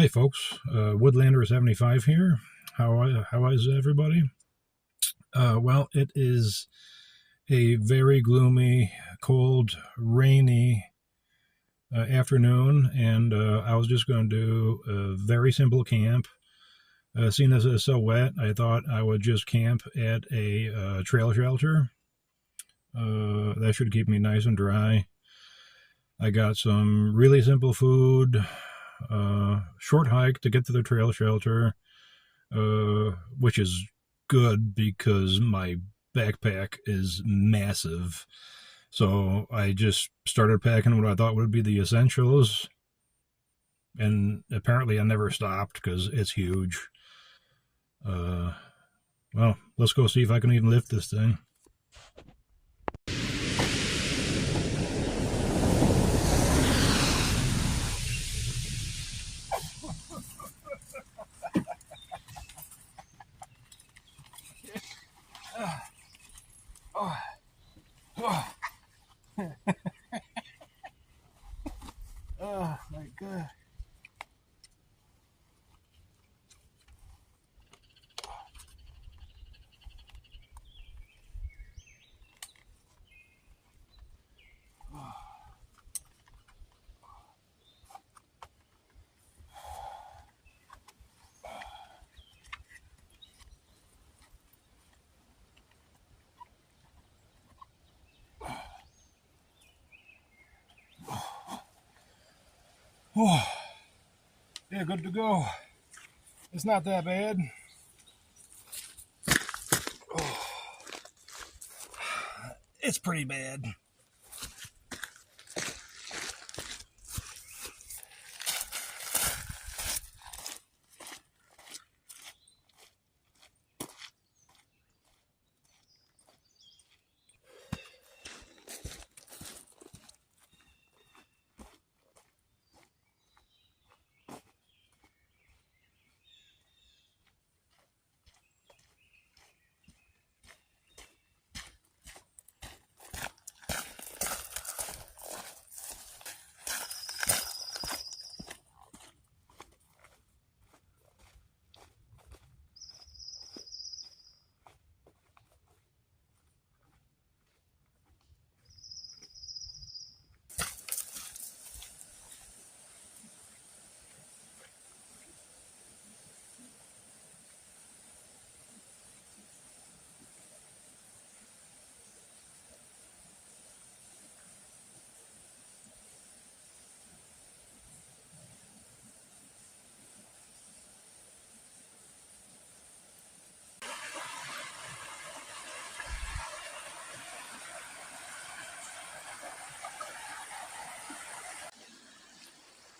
Hi, folks. Woodlander75 here. How is everybody? Well, it is a very gloomy, cold, rainy afternoon, and I was just going to do a very simple camp. Seeing as it's so wet, I thought I would just camp at a trail shelter. That should keep me nice and dry. I got some really simple food, short hike to get to the trail shelter, which is good because my backpack is massive. So I just started packing what I thought would be the essentials, and apparently I never stopped because it's huge. Uh, well, let's go see if I can even lift this thing. Oh my god. Oh, yeah, good to go. It's not that bad. Oh, it's pretty bad.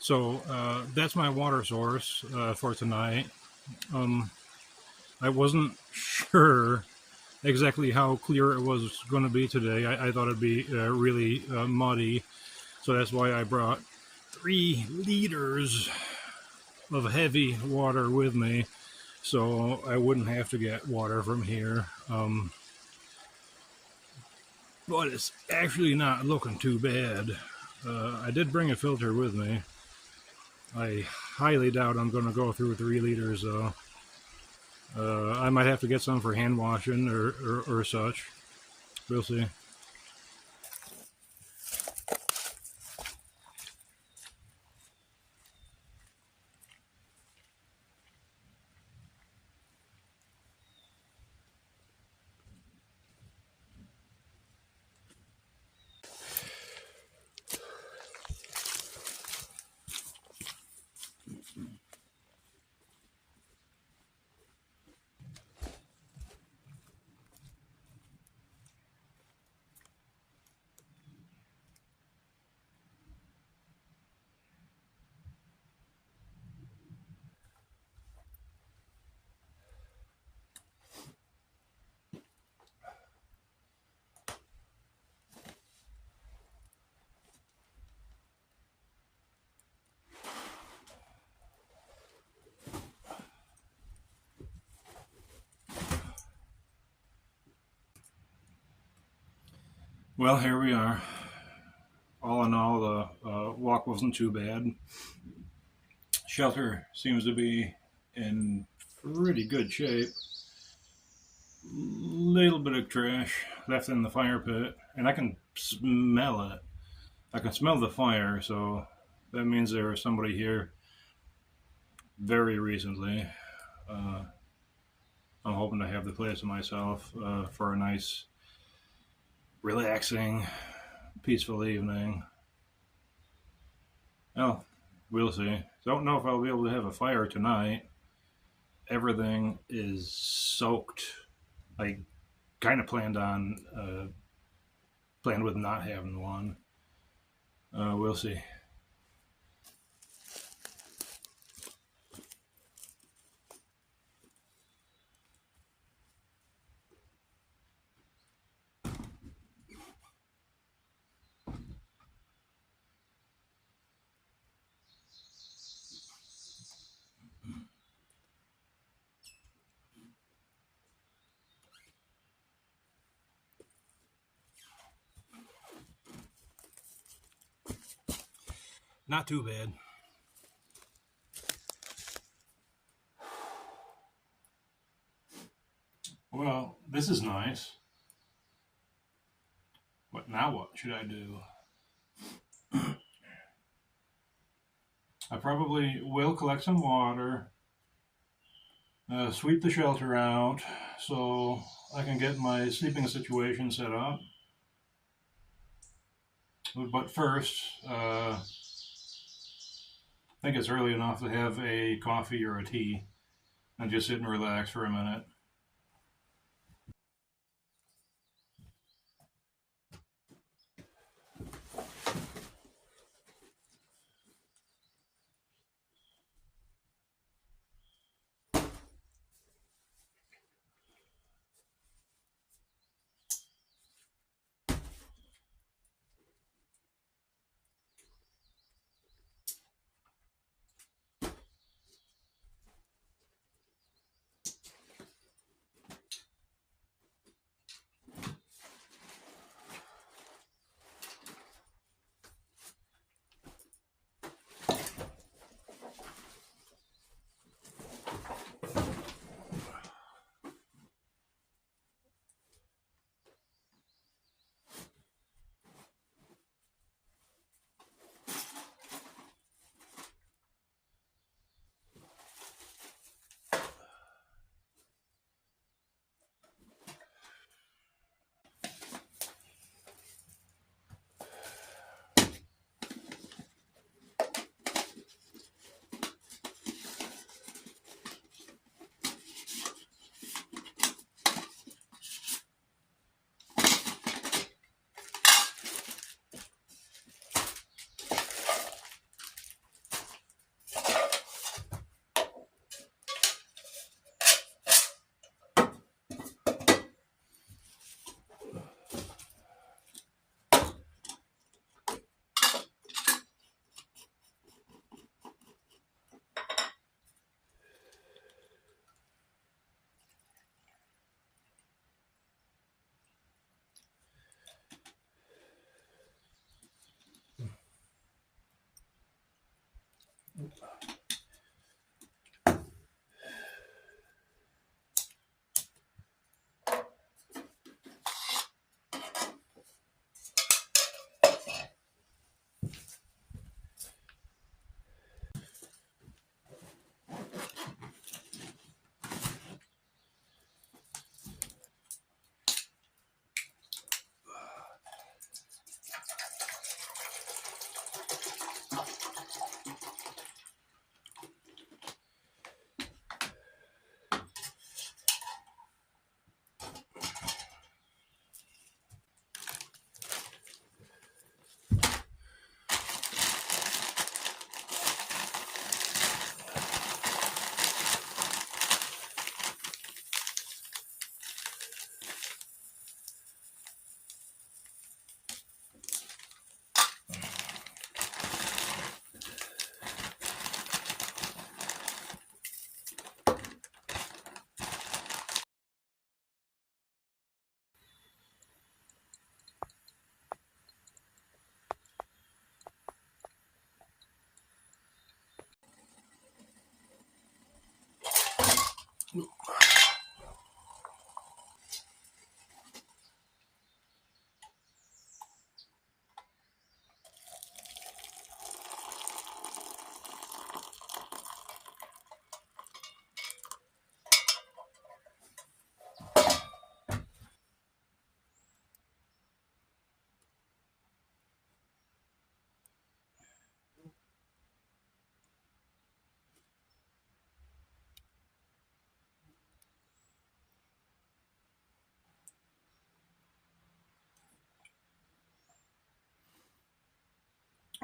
So that's my water source for tonight. Um, I wasn't sure exactly how clear it was going to be today. I thought it'd be really muddy, so that's why I brought 3 liters of heavy water with me, so I wouldn't have to get water from here. But it's actually not looking too bad. I did bring a filter with me. I highly doubt I'm going to go through 3 liters, though. I might have to get some for hand washing or such. We'll see. Well, here we are. All in all, the walk wasn't too bad. Shelter seems to be in pretty good shape. Little bit of trash left in the fire pit, and I can smell it. I can smell the fire, so that means there was somebody here very recently. Uh, I'm hoping to have the place to myself for a nice, relaxing, peaceful evening. Well, we'll see. Don't know if I'll be able to have a fire tonight. Everything is soaked. I kind of planned with not having one. We'll see. Not too bad. Well, this is nice. But now what should I do? I probably will collect some water, sweep the shelter out so I can get my sleeping situation set up. But first, I think it's early enough to have a coffee or a tea and just sit and relax for a minute.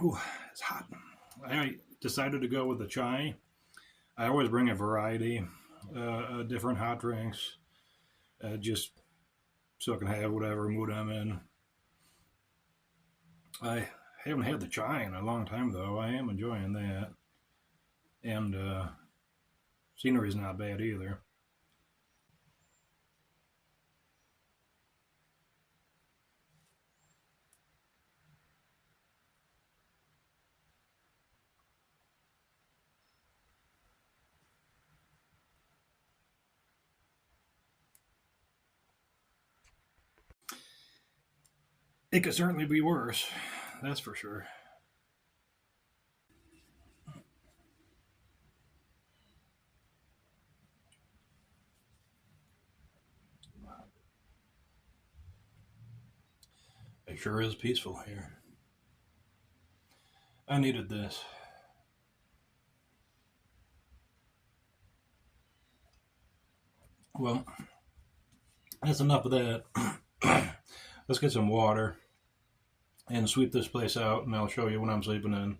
Ooh, it's hot. I decided to go with the chai. I always bring a variety of different hot drinks, just so I can have whatever mood I'm in. I haven't had the chai in a long time, though. I am enjoying that. And scenery's not bad either. It could certainly be worse, that's for sure. It sure is peaceful here. I needed this. Well, that's enough of that. Let's get some water and sweep this place out, and I'll show you what I'm sleeping in.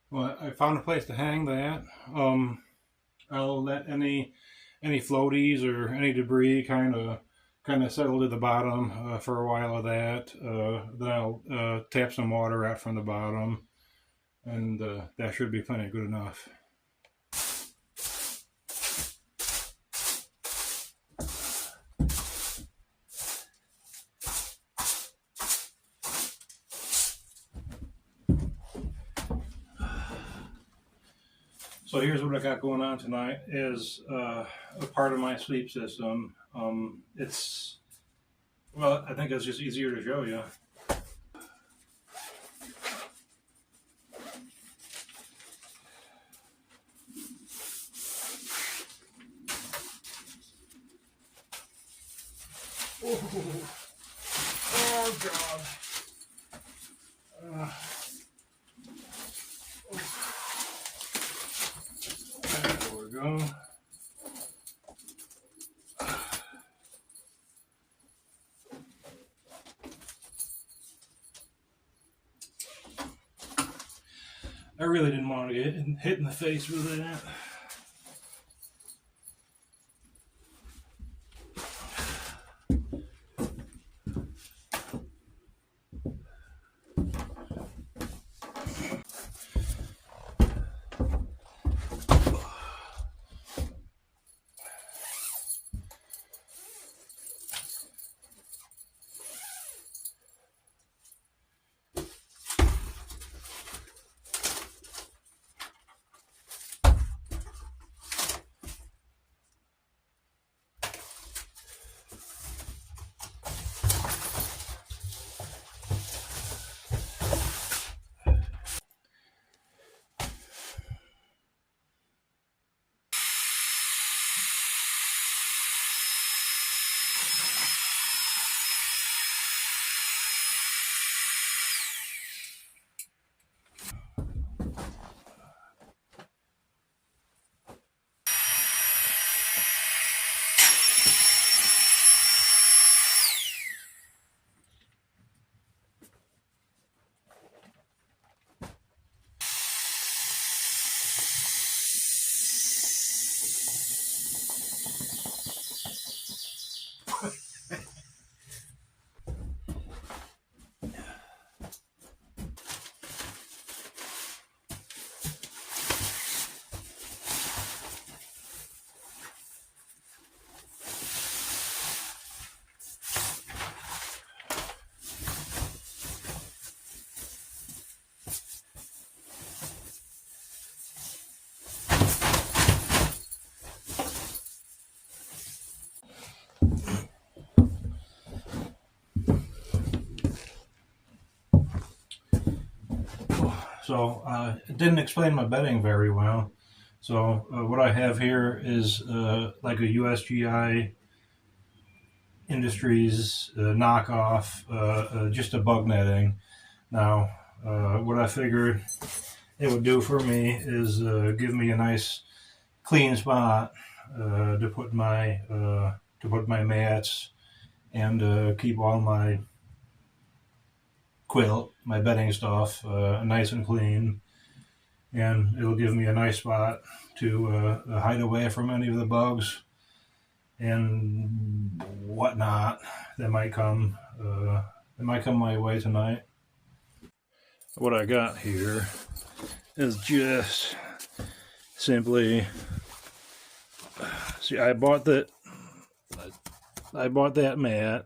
Well, I found a place to hang that. I'll let any floaties or any debris kind of settle to the bottom for a while of that. Then I'll tap some water out from the bottom, and that should be plenty good enough. So here's what I got going on tonight is a part of my sleep system. It's well, I think it's just easier to show you. Oh God. There we go. I really didn't want to get hit in the face with that. So it didn't explain my bedding very well. So what I have here is like a USGI Industries knockoff, just a bug netting. Now, what I figured it would do for me is give me a nice clean spot to put my mats and keep all my quilt, my bedding stuff nice and clean, and it'll give me a nice spot to hide away from any of the bugs and whatnot that might come my way tonight. What I got here is just simply, see, I bought that mat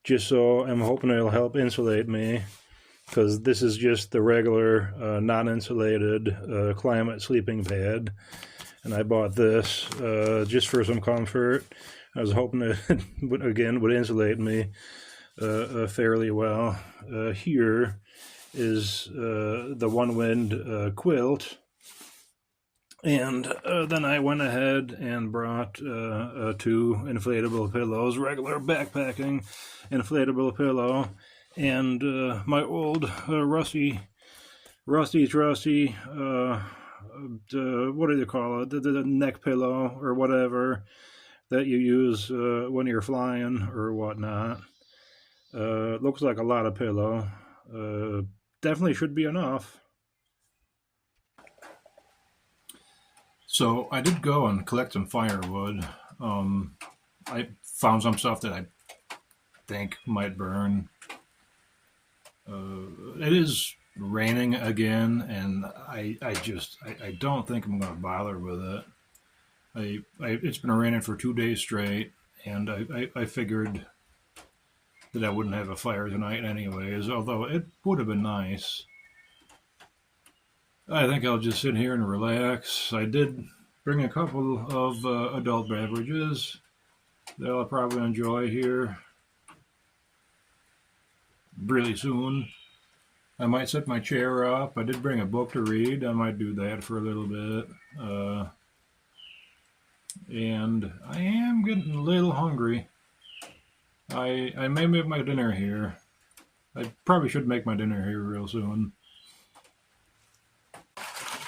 just so I'm hoping it'll help insulate me, because this is just the regular non-insulated climate sleeping pad, and I bought this just for some comfort. I was hoping it would insulate me fairly well. Here is the One Wind quilt, and then I went ahead and brought 2 inflatable pillows, regular backpacking inflatable pillow, and my old rusty trusty what do you call it, the neck pillow or whatever that you use when you're flying or whatnot. Looks like a lot of pillow. Definitely should be enough. So I did go and collect some firewood. I found some stuff that I think might burn. It is raining again, and I don't think I'm going to bother with it. It's been raining for 2 days straight, and I figured that I wouldn't have a fire tonight anyways, although it would have been nice. I think I'll just sit here and relax. I did bring a couple of adult beverages that I'll probably enjoy here really soon. I might set my chair up. I did bring a book to read. I might do that for a little bit. And I am getting a little hungry. I may make my dinner here. I probably should make my dinner here real soon.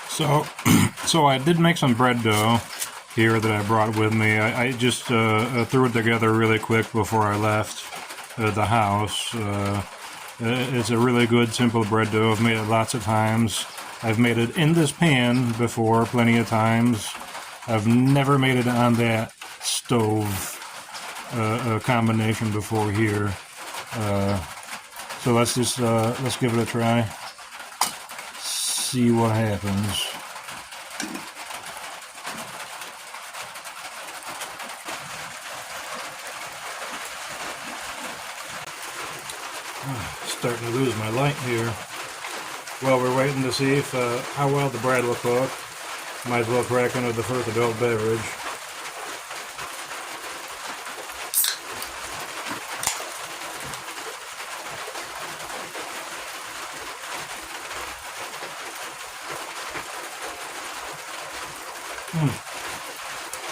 So I did make some bread dough here that I brought with me. I just threw it together really quick before I left the house. It's a really good, simple bread dough. I've made it lots of times. I've made it in this pan before plenty of times. I've never made it on that stove combination before here. So let's give it a try. See what happens. Starting to lose my light here. Well, we're waiting to see if how well the bread will cook. Might as well crack into the first adult beverage.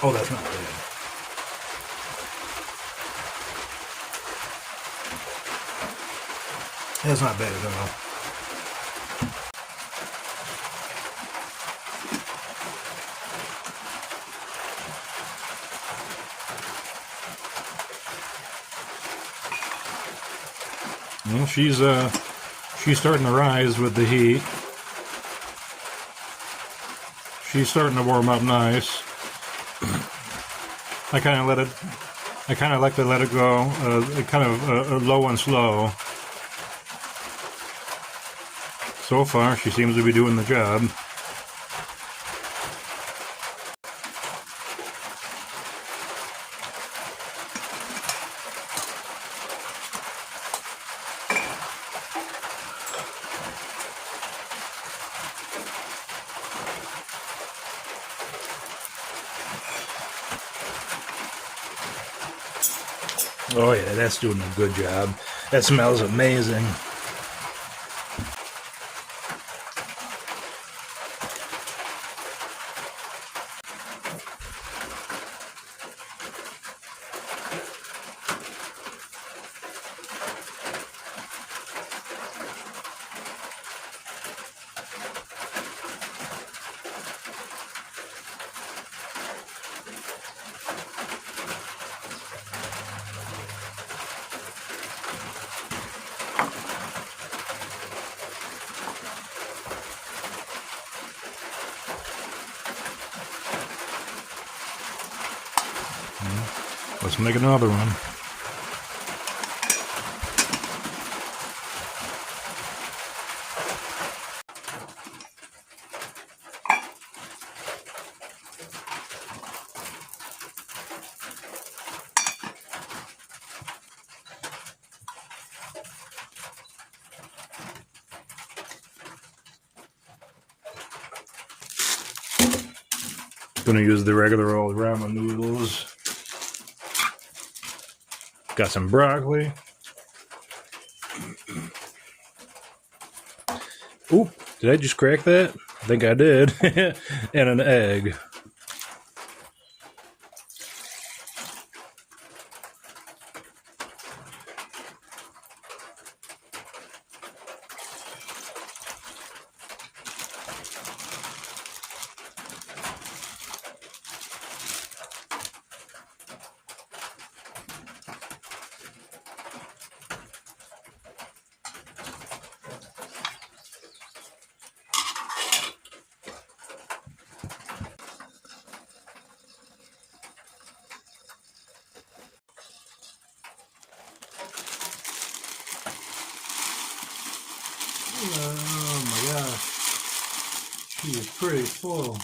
Oh, that's not bad. That's not bad at all. Well, she's starting to rise with the heat. She's starting to warm up nice. I kind of like to let it go, kind of low and slow. So far, she seems to be doing the job. Oh yeah, that's doing a good job. That smells amazing. Let's make another one. Gonna use the regular old ramen noodles. Got some broccoli. Oop, did I just crack that? I think I did. And an egg. Oh my gosh, she is pretty full.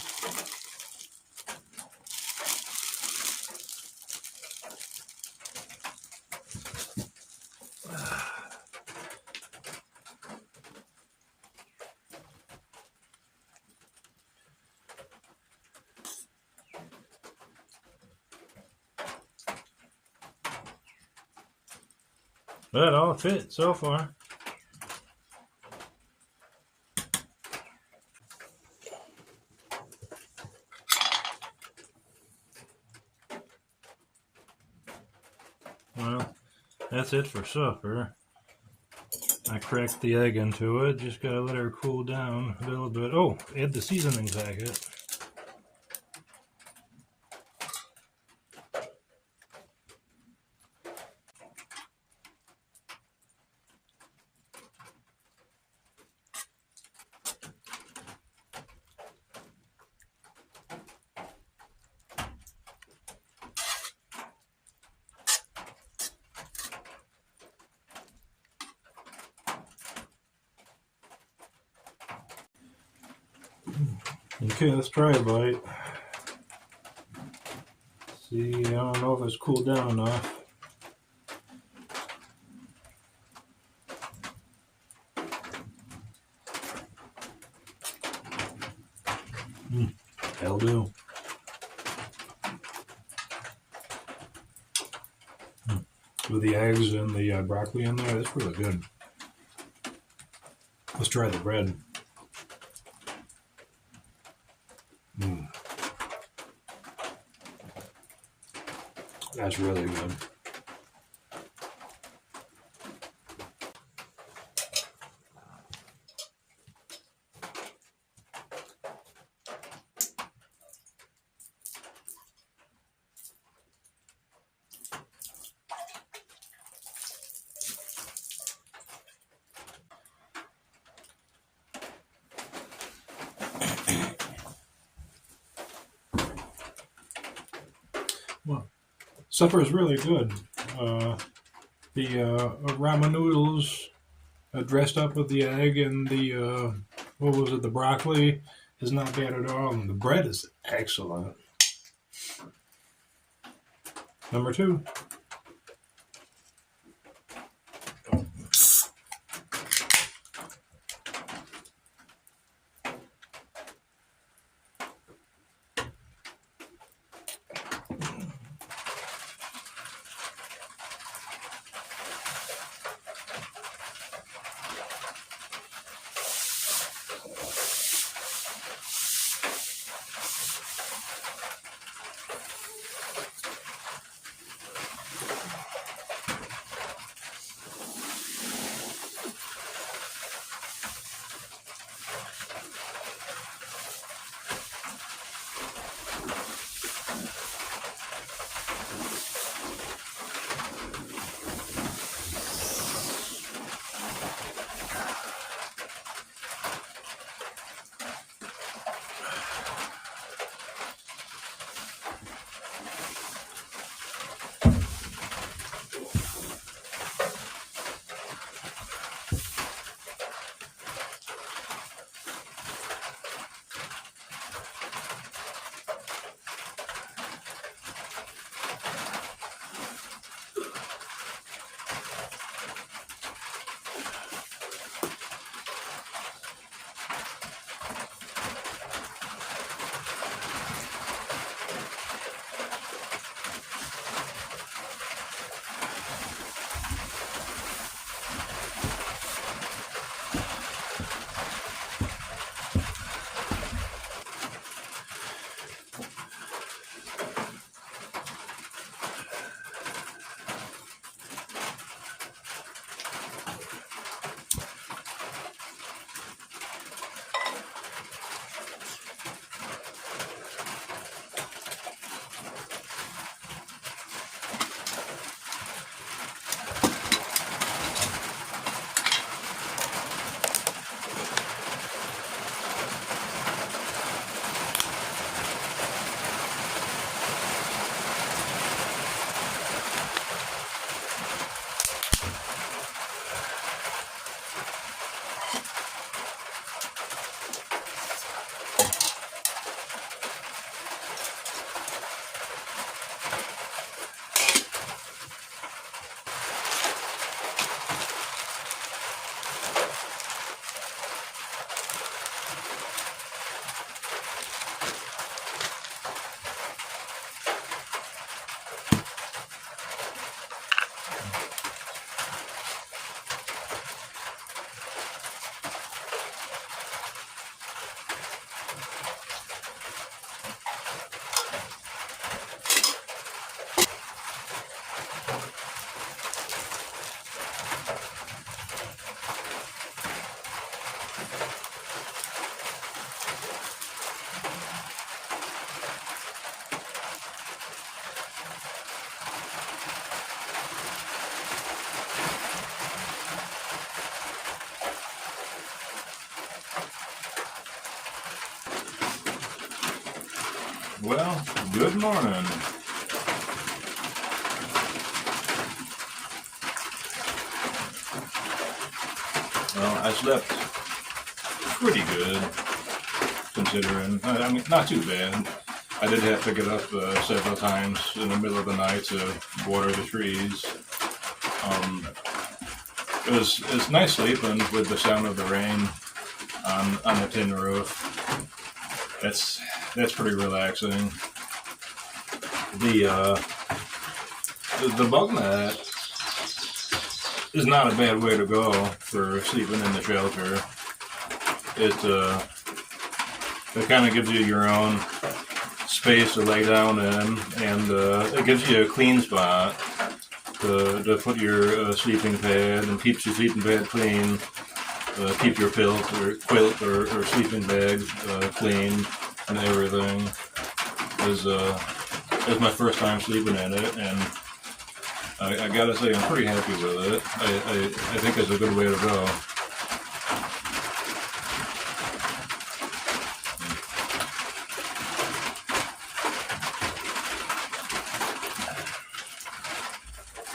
That all fit so far. Well, that's it for supper. I cracked the egg into it. Just gotta let her cool down a little bit. Oh, add the seasoning packet. Okay, let's try a bite. See, I don't know if it's cooled down enough. That'll do. With the eggs and the broccoli in there, that's really good. Let's try the bread. That's really good. Well, supper is really good. The ramen noodles dressed up with the egg and the the broccoli is not bad at all, and the bread is excellent. Number 2. Well, good morning. Well, I slept pretty good, considering. I mean, not too bad. I did have to get up several times in the middle of the night to water the trees. Um, it's nice sleeping with the sound of the rain on the tin roof. That's pretty relaxing. The bug net is not a bad way to go for sleeping in the shelter. It kind of gives you your own space to lay down in, and it gives you a clean spot to put your sleeping pad, and keeps your sleeping pad clean. Keep your quilt or sleeping bag clean and everything. It was my first time sleeping in it, and I gotta say I'm pretty happy with it. I think it's a good way to go.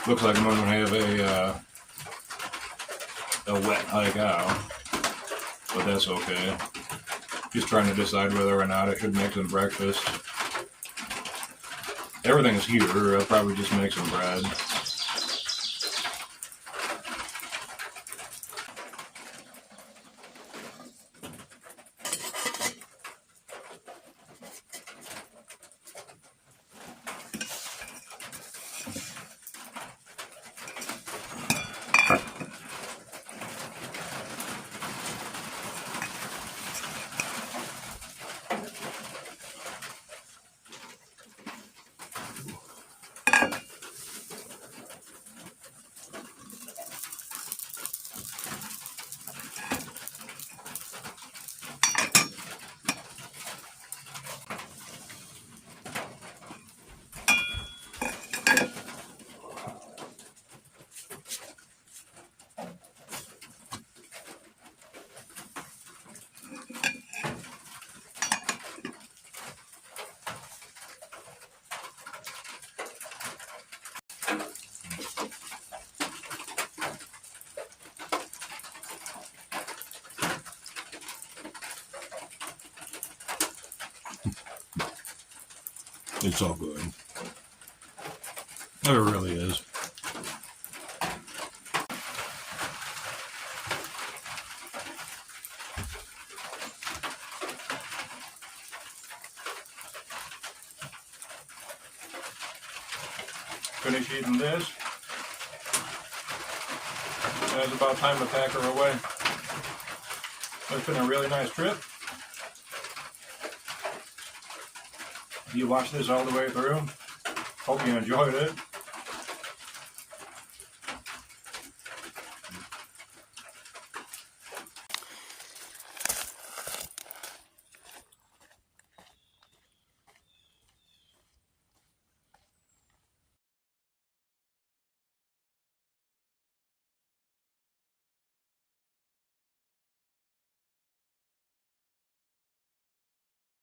Looks like I'm gonna have a wet hike out, but that's okay. Just trying to decide whether or not I should make some breakfast. Everything's here. I'll probably just make some bread. It's all good. It really is. Finish eating this. And it's about time to pack her away. It's been a really nice trip. You watched this all the way through. Hope you enjoyed it.